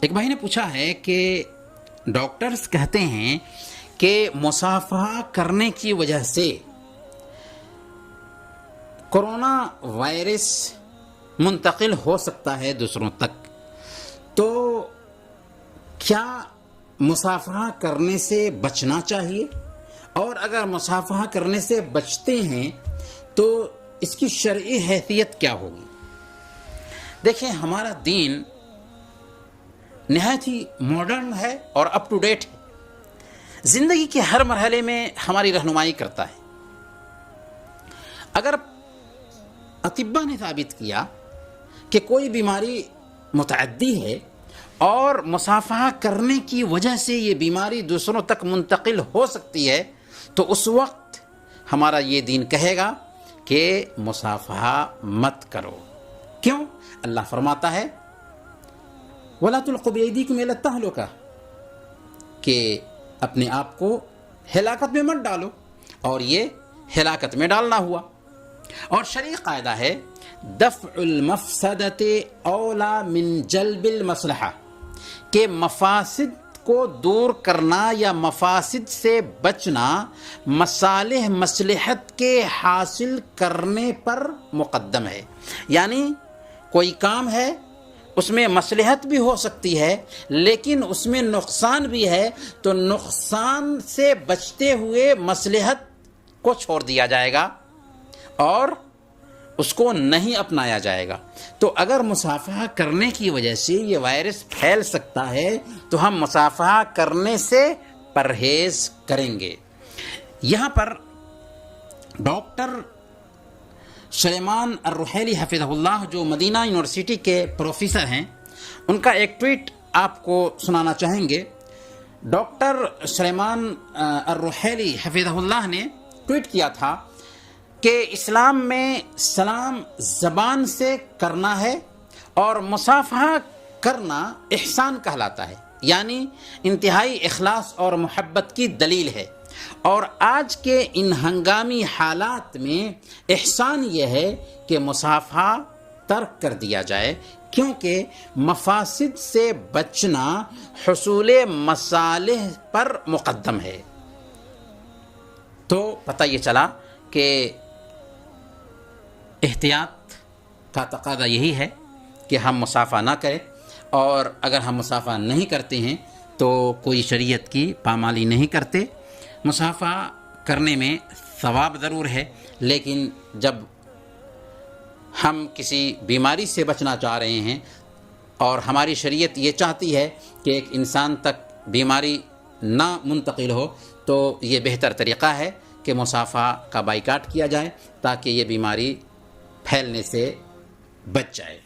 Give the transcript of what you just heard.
ایک بھائی نے پوچھا ہے کہ ڈاکٹرز کہتے ہیں کہ مصافحہ کرنے کی وجہ سے کورونا وائرس منتقل ہو سکتا ہے دوسروں تک، تو کیا مصافحہ کرنے سے بچنا چاہیے؟ اور اگر مصافحہ کرنے سے بچتے ہیں تو اس کی شرعی حیثیت کیا ہوگی؟ دیکھیں، ہمارا دین نہایت ہی ماڈرن ہے اور اپ ٹو ڈیٹ ہے، زندگی کے ہر مرحلے میں ہماری رہنمائی کرتا ہے۔ اگر اطباء نے ثابت کیا کہ کوئی بیماری متعدی ہے اور مصافحہ کرنے کی وجہ سے یہ بیماری دوسروں تک منتقل ہو سکتی ہے، تو اس وقت ہمارا یہ دین کہے گا کہ مصافحہ مت کرو۔ کیوں؟ اللہ فرماتا ہے وَلَا تُلْقُوا بِأَيْدِيكُمْ إِلَى التَّهْلُكَةِ کہ اپنے آپ کو ہلاکت میں مت ڈالو، اور یہ ہلاکت میں ڈالنا ہوا۔ اور شرعی قاعدہ ہے دفع المفسدۃ اولا من جلب المصلحہ، کہ مفاسد کو دور کرنا یا مفاسد سے بچنا مصالح مصلحت کے حاصل کرنے پر مقدم ہے۔ یعنی کوئی کام ہے، اس میں مصلحت بھی ہو سکتی ہے لیکن اس میں نقصان بھی ہے، تو نقصان سے بچتے ہوئے مصلحت کو چھوڑ دیا جائے گا اور اس کو نہیں اپنایا جائے گا۔ تو اگر مصافحہ کرنے کی وجہ سے یہ وائرس پھیل سکتا ہے تو ہم مصافحہ کرنے سے پرہیز کریں گے۔ یہاں پر ڈاکٹر سلیمان الرحیلی حفظہ اللہ، جو مدینہ یونیورسٹی کے پروفیسر ہیں، ان کا ایک ٹویٹ آپ کو سنانا چاہیں گے۔ ڈاکٹر سلیمان الرحیلی حفظہ اللہ نے ٹویٹ کیا تھا کہ اسلام میں سلام زبان سے کرنا ہے اور مصافحہ کرنا احسان کہلاتا ہے، یعنی انتہائی اخلاص اور محبت کی دلیل ہے۔ اور آج کے ان ہنگامی حالات میں احسان یہ ہے کہ مصافحہ ترک کر دیا جائے، کیونکہ مفاسد سے بچنا حصول مصالح پر مقدم ہے۔ تو پتہ یہ چلا کہ احتیاط کا تقاضا یہی ہے کہ ہم مصافحہ نہ کریں، اور اگر ہم مصافحہ نہیں کرتے ہیں تو کوئی شریعت کی پامالی نہیں کرتے۔ مصافحہ کرنے میں ثواب ضرور ہے، لیکن جب ہم کسی بیماری سے بچنا چاہ رہے ہیں اور ہماری شریعت یہ چاہتی ہے کہ ایک انسان تک بیماری نہ منتقل ہو، تو یہ بہتر طریقہ ہے کہ مصافحہ کا بائیکاٹ کیا جائے تاکہ یہ بیماری پھیلنے سے بچ جائے۔